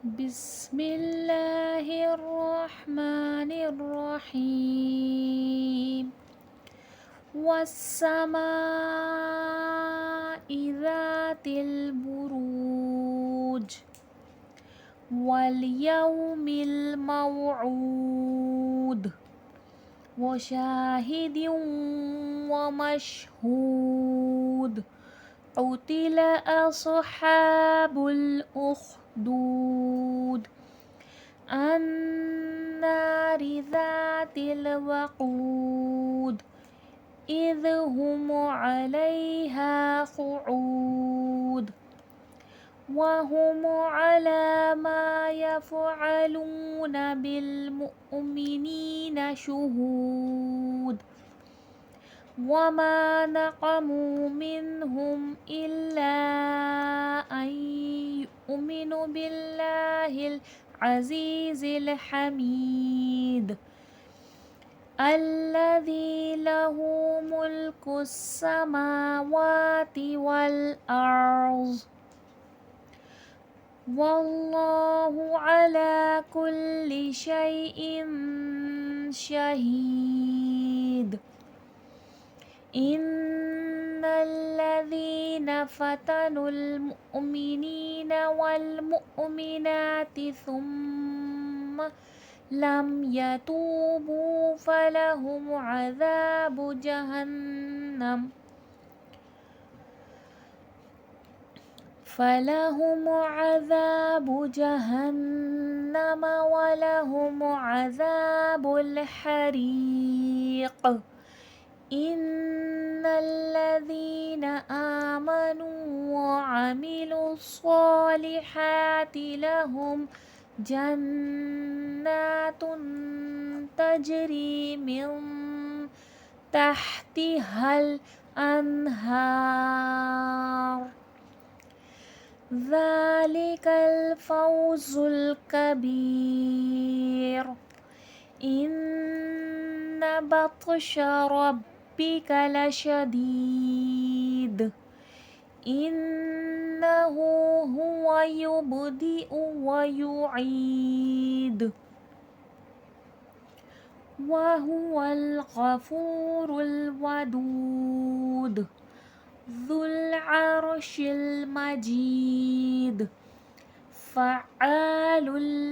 بسم اللہ الرحمن الرحیم والسماء ذات البروج والیوم الموعود وشاہد ومشہود قتل اصحاب الاخدود النار ذات الوقود اذ هم علیہا قعود وهم على ما يفعلون بالمؤمنين شهود وما نقموا منهم إلا أن يؤمنوا بالله العزيز الحميد الذي له ملك السماوات والأرض والله على كل شيء شهيد إن الذين فتنوا المؤمنين والمؤمنات ثم لم يتوبوا فلهم عذاب جهنم ولهم عذاب الحريق إن الذين آمنوا وعملوا الصالحات لهم جنات تجري من تحتها الأنهار ذلك الفوز الكبير إن بطش ربك لشديد إنه هو يبدئ ويعيد وهو الغفور الودود ذو العرش المجيد فعال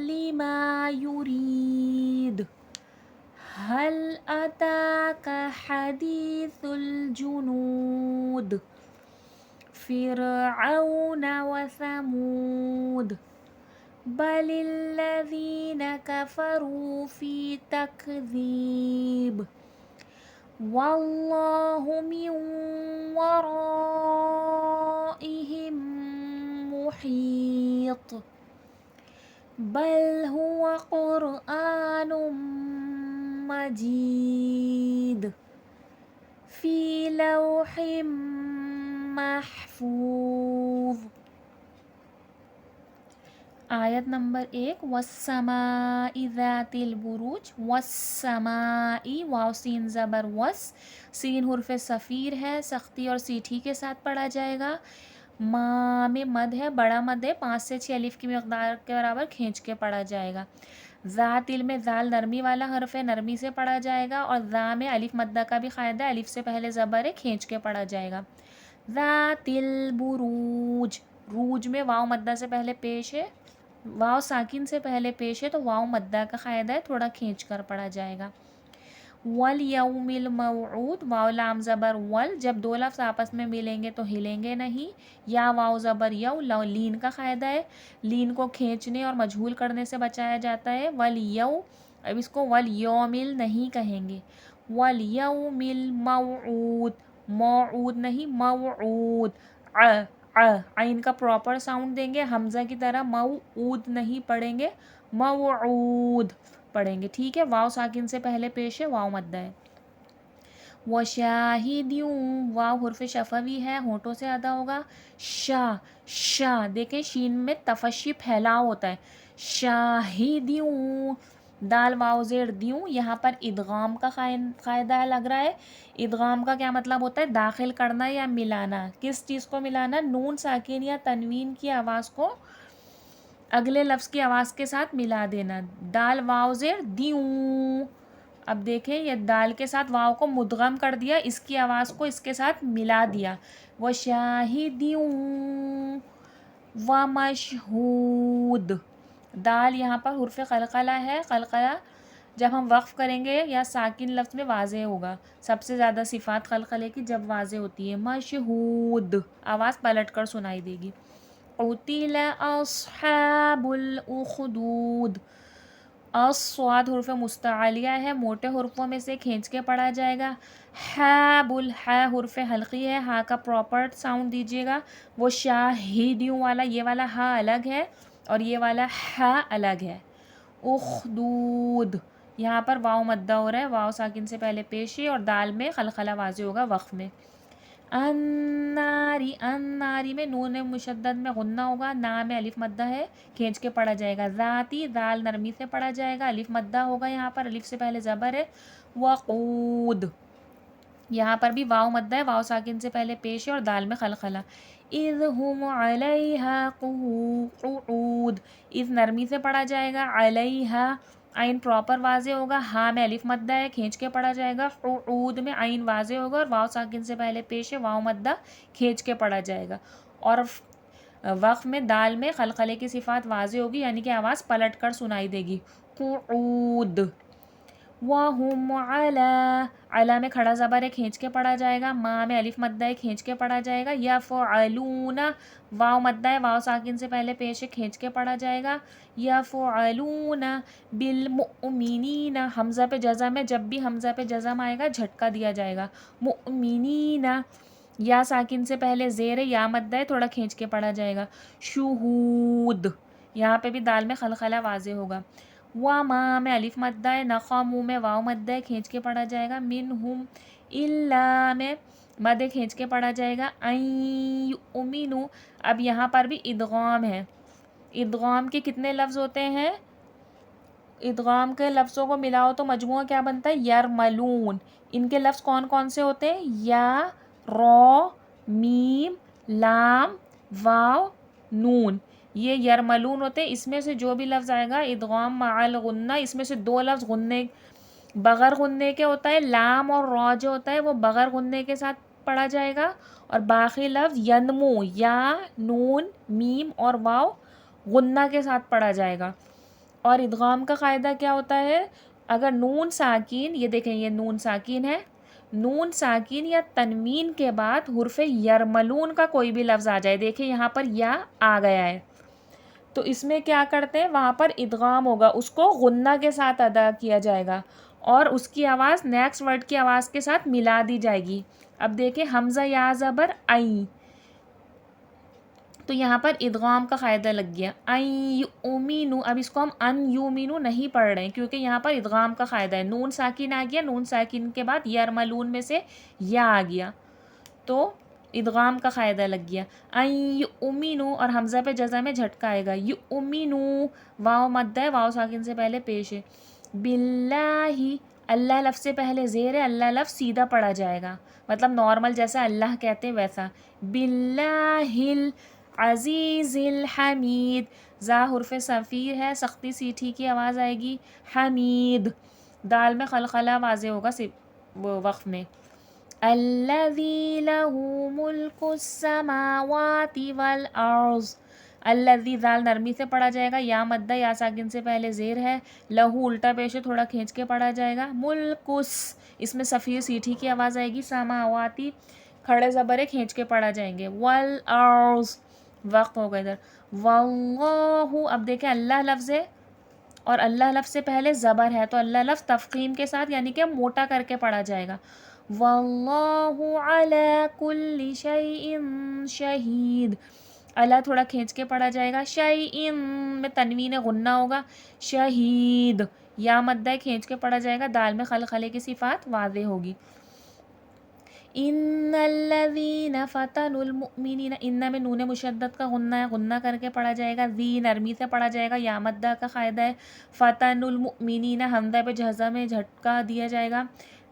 لما يريد هل أتاك حديث الجنود فرعون وثمود بل الذين كفروا في تكذيب والله من ورائهم محيط بل هو قرآن مجيد في لوح محفوظ. آیت نمبر 1 والسماء ذات البروج. والسماء واو سین زبر وس، سین حرف صفیر ہے، سختی اور سیٹھی کے ساتھ پڑھا جائے گا. ما میں مد ہے، بڑا مد ہے، 5 سے 6 الف کی مقدار کے برابر کھینچ کے پڑھا جائے گا. ذات میں ذال نرمی والا حرف ہے، نرمی سے پڑھا جائے گا. اور ذا میں الف مدہ کا بھی قاعدہ ہے، الف سے پہلے زبر ہے، کھینچ کے پڑھا جائے گا. ذات البروج، روج میں واو مدہ سے پہلے پیش ہے، واو ساکن سے پہلے پیش ہے تو واو مدہ کا قاعدہ ہے، تھوڑا کھینچ کر پڑھا جائے گا. والیوم الموعود، واو لام زبر ول، جب دو لفظ آپس میں ملیں گے تو ہلیں گے نہیں. یا واو زبر یو، لین کا قاعدہ ہے، لین کو کھینچنے اور مجہول کرنے سے بچایا جاتا ہے. ولیو، اب اس کو ولیومل نہیں کہیں گے، ولیوم الموعود، موعود نہیں موعود. عین کا پراپر ساؤنڈ دیں گے، حمزہ کی طرح موعود نہیں پڑھیں گے، موعود پڑھیں گے. ٹھیک ہے، واو ساکن سے پہلے پیش ہے، واو مدہ ہے. وشاہدیوں، واو حرف شفوی ہے، ہونٹوں سے ادا ہوگا. شاہ دیکھیں شین میں تفشی پھیلاؤ ہوتا ہے. شاہدیوں، دال واو زیر دیوں، یہاں پر ادغام کا قاعدہ لگ رہا ہے. ادغام کا کیا مطلب ہوتا ہے؟ داخل کرنا یا ملانا. کس چیز کو ملانا؟ نون ساکن یا تنوین کی آواز کو اگلے لفظ کی آواز کے ساتھ ملا دینا. دال واو زیر دیوں. اب دیکھیں یہ دال کے ساتھ واو کو مدغم کر دیا, اس کی آواز کو اس کے ساتھ ملا دیا. وشاہدیوں ومشہود. دال یہاں پر حرف قلقلہ ہے. قلقلہ جب ہم وقف کریں گے یا ساکن لفظ میں واضح ہوگا. سب سے زیادہ صفات قلقلے کی جب واضح ہوتی ہے. مشہود آواز پلٹ کر سنائی دے گی. قتل اصحاب الاخدود. الصاد حرف مستعلیہ ہے, موٹے حرفوں میں سے کھینچ کے پڑھا جائے گا. حاب الحا حرف حلقی ہے, ہا کا پراپر ساؤنڈ دیجیے گا. وہ شاہدیوں والا, یہ والا ہا الگ ہے اور یہ والا ہا الگ ہے. اخدود یہاں پر واو مدہ ہو رہا ہے, واو ساکن سے پہلے پیش ہے اور دال میں خلخلہ واضح ہوگا وقف میں. الناری, الناری میں نون مشدد میں غنہ ہوگا, نا میں الف مدہ ہے, کھینچ کے پڑھا جائے گا. ذاتی دال نرمی سے پڑھا جائے گا, الف مدہ ہوگا, یہاں پر الف سے پہلے زبر ہے. وقود یہاں پر بھی واو مدہ ہے, واو ساکن سے پہلے پیش ہے اور دال میں خلخلہ. اذ ہم علیہا قعود. اذ نرمی سے پڑھا جائے گا, علیہا عین پراپر واضح ہوگا, ہاں میں الف مدہ ہے, کھینچ کے پڑھا جائے گا. قعود میں عین واضح ہوگا اور واو ساکن سے پہلے پیش ہے, واو مدہ کھینچ کے پڑھا جائے گا. اور وقف میں دال میں خلخلے کی صفات واضح ہوگی, یعنی کہ آواز پلٹ کر سنائی دے گی. قعود. وَهُمْ عَلَىٰ, علا میں کھڑا زبر ہے, کھینچ کے پڑھا جائے گا. ما میں الف مدہ ہے, کھینچ کے پڑھا جائے گا. یفعلون واو مدہ ہے, واو ساکن سے پہلے پیش ہے, کھینچ کے پڑھا جائے گا. یفعلون بالمؤمنین, حمزہ پہ جزم ہے, جب بھی حمزہ پہ جزم آئے گا جھٹکا دیا جائے گا. مؤمنین یا ساکن سے پہلے زیر ہے, یا مدہ ہے, تھوڑا کھینچ کے پڑھا جائے گا. شہود یہاں پہ بھی دال میں خلخلہ واضح ہوگا. وما میں الف مدہ ہے, نخمو میں واو مدہ ہے, کھینچ کے پڑھا جائے گا. منہم الا میں مد کھینچ کے پڑھا جائے گا. ان یؤمنو, اب یہاں پر بھی ادغام ہے. ادغام کے کتنے لفظ ہوتے ہیں؟ ادغام کے لفظوں کو ملاؤ تو مجموعہ کیا بنتا ہے؟ یرملون. ان کے لفظ کون کون سے ہوتے ہیں؟ یا, رو, میم, لام, واو, نون. یہ یرملون ہوتے ہیں. اس میں سے جو بھی لفظ آئے گا ادغام مع الغنہ, اس میں سے دو لفظ غنے بغیر غنے کے ہوتا ہے. لام اور رو جو ہوتا ہے وہ بغیر غنے کے ساتھ پڑھا جائے گا, اور باقی لفظ ینمو, یا, نون, میم اور واو غنہ کے ساتھ پڑھا جائے گا. اور ادغام کا قاعدہ کیا ہوتا ہے؟ اگر نون ساکین, یہ دیکھیں یہ نون ساکین ہے, نون ساکین یا تنوین کے بعد حرف یرملون کا کوئی بھی لفظ آ جائے, دیکھیں یہاں پر یا آ گیا ہے, تو اس میں کیا کرتے ہیں, وہاں پر ادغام ہوگا, اس کو غنہ کے ساتھ ادا کیا جائے گا اور اس کی آواز نیکسٹ ورڈ کی آواز کے ساتھ ملا دی جائے گی. اب دیکھیں حمزہ یا زبر عین, تو یہاں پر ادغام کا قاعدہ لگ گیا. ان یؤمنو, اب اس کو ہم ان یؤمنو نہیں پڑھ رہے ہیں کیونکہ یہاں پر ادغام کا قاعدہ ہے. نون ساکن آ گیا, نون ساکن کے بعد یرملون میں سے یا آ گیا, تو ادغام کا قاعدہ لگ گیا. ان یؤمنو اور حمزہ پہ جزم میں جھٹکا آئے گا. یؤمنو واو مدہ ہے, واو ساکن سے پہلے پیش ہے. باللہ, اللہ لفظ سے پہلے زیر ہے, اللہ لفظ سیدھا پڑھا جائے گا, مطلب نارمل جیسا اللہ کہتے ہیں ویسا. باللہ العزیز الحمید, زا حرف صفیر ہے, سختی سیٹھی کی آواز آئے گی. حمید دال میں خلخلہ واضح ہوگا وقف میں. الذی لہ ملک السماوات والارض, الذی دال نرمی سے پڑھا جائے گا, یا مدہ یا ساکن سے پہلے زیر ہے. لہو الٹا پیش ہے, تھوڑا کھینچ کے پڑھا جائے گا. ملکس اس میں صفیر سیٹھی کی آواز آئے گی. سماواتی کھڑے زبرے کھینچ کے پڑھا جائیں گے. والارض وقت ہوگا ادھر. واللہ, اب دیکھیں اللہ لفظ ہے اور اللہ لفظ سے پہلے زبر ہے, تو اللہ لفظ تفخیم کے ساتھ یعنی کہ موٹا کر کے پڑھا جائے گا. واللہ علی کل شیء شہید, اللہ تھوڑا کھینچ کے پڑھا جائے گا. شیء میں تنوین غنہ ہوگا. شہید یا مدہ کھینچ کے پڑھا جائے گا, دال میں خلخلے کی صفات واضح ہوگی. ان الذین فتنوا المؤمنین, ان میں نون مشدد کا غنہ ہے, غنہ کر کے پڑھا جائے گا. ذی نرمی سے پڑھا جائے گا, یا مدہ کا قاعدہ ہے. فتنوا المؤمنین حمزہ پہ جزم میں جھٹکا دیا جائے گا.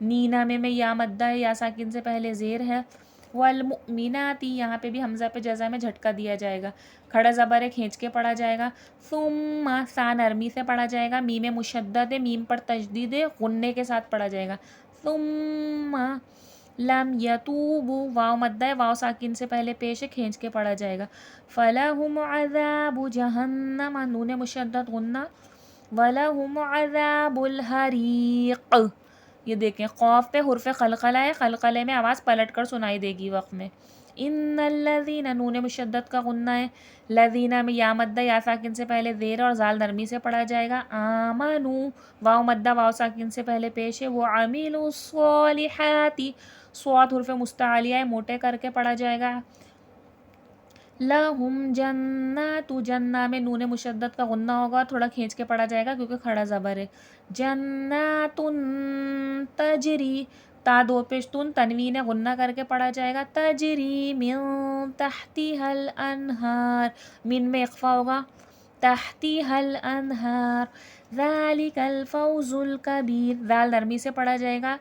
نینا میں یا مدہ ہے, یا ساکن سے پہلے زیر ہے. والمؤمناتی یہاں پہ بھی حمزہ پہ جزا میں جھٹکا دیا جائے گا. کھڑا زبر ہے کھینچ کے پڑھا جائے گا. ثم سا نرمی سے پڑھا جائے گا. میم مشدد ہے میم پر تشدید ہے غنّے کے ساتھ پڑھا جائے گا. ثم لم یتوبوا واو مدہ ہے واو ساکن سے پہلے پیش ہے کھینچ کے پڑھا جائے گا. فلہم عذاب جہنم نون مشدد غنّہ. وَلَهُمْ عَذَابُ الْحَرِيقِ یہ دیکھیں قاف پہ حرف قلقلہ ہے. قلقلے میں آواز پلٹ کر سنائی دے گی وقت میں. ان الذین نون مشدد کا غنہ ہے. لذینہ میں یا مدہ یا ساکن سے پہلے زیر اور زال نرمی سے پڑھا جائے گا. آمنو واو مدہ واو ساکن سے پہلے پیش ہے. وعملوا الصالحات صاد حرف مستعلیہ ہے موٹے کر کے پڑھا جائے گا. لہم جنات جنہ میں نون مشدد کا غنہ ہوگا تھوڑا کھینچ کے پڑھا جائے گا کیونکہ کھڑا زبر ہے. جنات تجری تا دو پیش تن تنوین غنہ کر کے پڑھا جائے گا. تجری من تحتها الانہار من میں اخفا ہوگا. تحتها الانہار ذالک الفوز الکبیر ذال نرمی سے پڑھا جائے گا.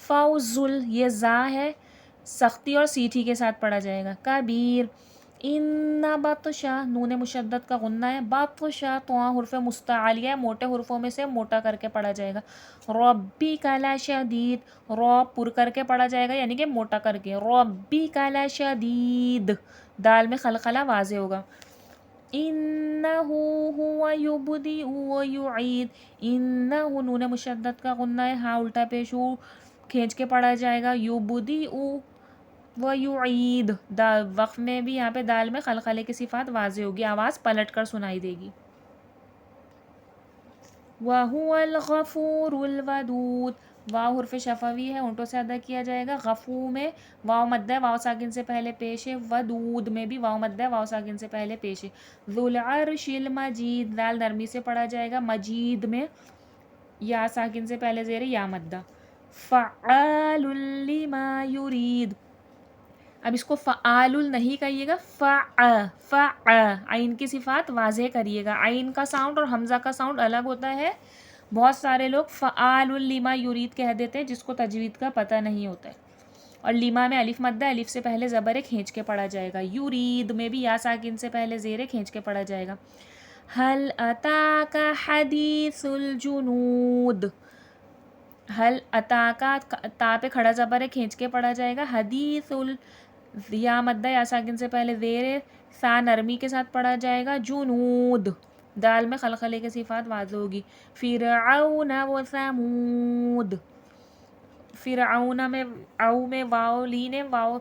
فوز یہ زا ہے سختی اور سیٹھی کے ساتھ پڑھا جائے گا. کبیر ان بطشا نون مشدد کا غنہ ہے. بطشا تو حرف مستعلیہ ہے موٹے حرفوں میں سے موٹا کر کے پڑھا جائے گا. ربک لشدید رو پر کر کے پڑھا جائے گا یعنی کہ موٹا کر کے. ربک لشدید دال میں خلخلہ واضح ہوگا. انہ ہوا یبدئ ویعید انہ نون مشدد کا غنہ ہے ہاں الٹا پیش ہو کھینچ کے پڑھا جائے گا. یبدئ ویعید وقف میں بھی یہاں پہ دال میں خلخلے کی صفات واضح ہوگی آواز پلٹ کر سنائی دے گی. وَهُوَ الْغَفُورُ الْوَدُودُ واو حرف شفوی ہے اونٹوں سے ادا کیا جائے گا. غفو میں واو مدہ ہے واو ساکن سے پہلے پیش ہے. ودود میں بھی واو مدہ ہے واو ساکن سے پہلے پیش ہے. ذو العرش المجید دال نرمی سے پڑھا جائے گا. مجید میں یا ساکن سے پہلے زیر یا مدہ. فعال لما یرید اب اس کو فعال نہیں کہیے گا. عین کی صفات واضح کریے گا. عین کا ساؤنڈ اور حمزہ کا ساؤنڈ الگ ہوتا ہے. بہت سارے لوگ فعال لما یرید کہہ دیتے ہیں جس کو تجوید کا پتہ نہیں ہوتا ہے. اور لما میں الف مدہ الف سے پہلے زبر کھینچ کے پڑھا جائے گا. یرید میں بھی یا ساکن سے پہلے زیر کھینچ کے پڑھا جائے گا. هل اتاک حدیث الجنود حل اتاکا تا پہ کھڑا زبر ہے کھینچ کے پڑھا جائے گا. حدیث یا مدہ یا ساکن سے پہلے زیر سا نرمی کے ساتھ پڑھا جائے گا. جنود دال میں خلخلے کی صفات واضح ہوگی. فرعون و ثمود فرعون میں او میں واو لین ہے واو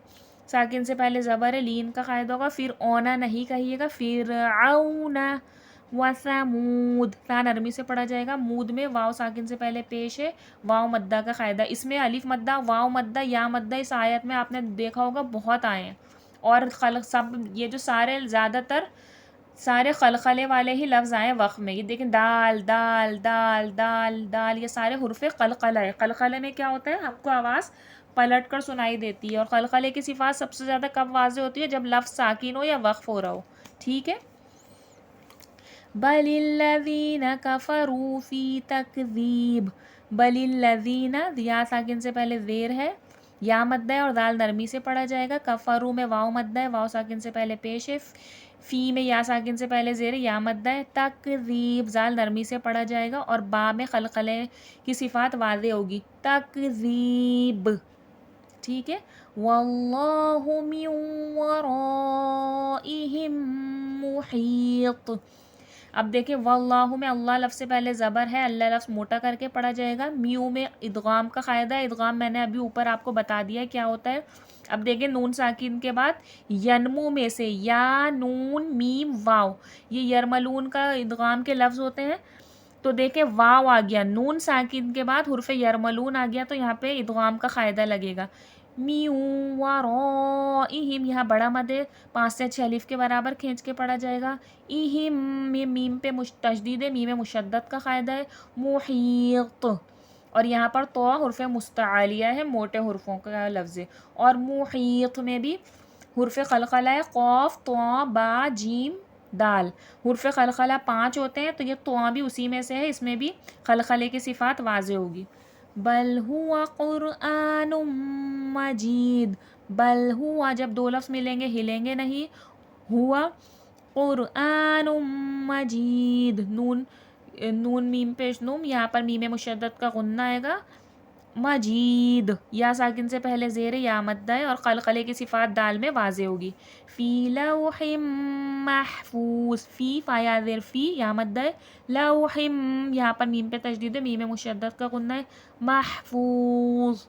ساکن سے پہلے زبر ہے لین کا قاعدہ ہوگا. فرعون نہیں کہیے گا. فرعون و ثمود تا نرمی سے پڑھا جائے گا. مود میں واو ساکن سے پہلے پیش ہے واو مدہ کا قاعدہ. اس میں الف مدہ واو مدہ یا مدہ اس آیت میں آپ نے دیکھا ہوگا بہت آئے ہیں. اور سب یہ جو سارے زیادہ تر سارے خلخلے والے ہی لفظ آئے وقف میں. یہ دیکھیں دال دال دال دال دال یہ سارے حرف قلقلہ ہے. قلقلے میں کیا ہوتا ہے ہم کو آواز پلٹ کر سنائی دیتی ہے. اور قلقلے کی صفات سب سے زیادہ کب واضح ہوتی ہے جب لفظ ساکن ہو یا وقف ہو رہا ہو. ٹھیک ہے. بل الذین کفروا فی تکذیب بل الذین یا ساکن سے پہلے زیر ہے یا مدہ ہے اور دال نرمی سے پڑھا جائے گا. کفروا میں واو مدہ ہے واو ساکن سے پہلے پیش ہے. فی میں یا ساکن سے پہلے زیر یا مدہ ہے. تکذیب زال نرمی سے پڑھا جائے گا اور با میں خلخلے کی صفات واضح ہوگی. تکذیب ٹھیک ہے. واللہ من ورائہم محیط اب دیکھیں واللہ میں اللہ لفظ سے پہلے زبر ہے اللہ لفظ موٹا کر کے پڑھا جائے گا. میو میں ادغام کا قاعدہ ہے. ادغام میں نے ابھی اوپر آپ کو بتا دیا کیا ہوتا ہے. اب دیکھیں نون ساکن کے بعد ینمو میں سے یا نون میم واو یہ یرملون کا ادغام کے لفظ ہوتے ہیں. تو دیکھیں واو آ گیا نون ساکن کے بعد حرف یرملون آ گیا تو یہاں پہ ادغام کا قاعدہ لگے گا. میو ورائہم یہاں بڑا مد 5 سے 6 الف کے برابر کھینچ کے پڑھا جائے گا. ایہم میم پہ تشدید ہے میم مشدد کا قاعدہ ہے. محیط اور یہاں پر تو حرف مستعلیہ ہے موٹے حرفوں کا لفظ ہے. اور محیط میں بھی حرف قلقلہ ہے قاف تو با جیم دال حرف قلقلہ 5 ہوتے ہیں تو یہ تو بھی اسی میں سے ہے. اس میں بھی قلقلے کی صفات واضح ہوگی. بل ہوا قرآن مجید بل ہوا جب دو لفظ ملیں گے ہلیں گے نہیں. ہوا قرآن مجید. نون میم پیش نون، یہاں پر میم مشدد کا غنہ آئے گا. مجید یا ساکن سے پہلے زیر یا مدہ ہے اور قلقلے کی صفات دال میں واضح ہوگی. فی لوح محفوظ. فی فایا زیر فی یا مدہ ہے. لوح یہاں پر میم پہ تشدید ہے، میم مشدد کا غنہ ہے. محفوظ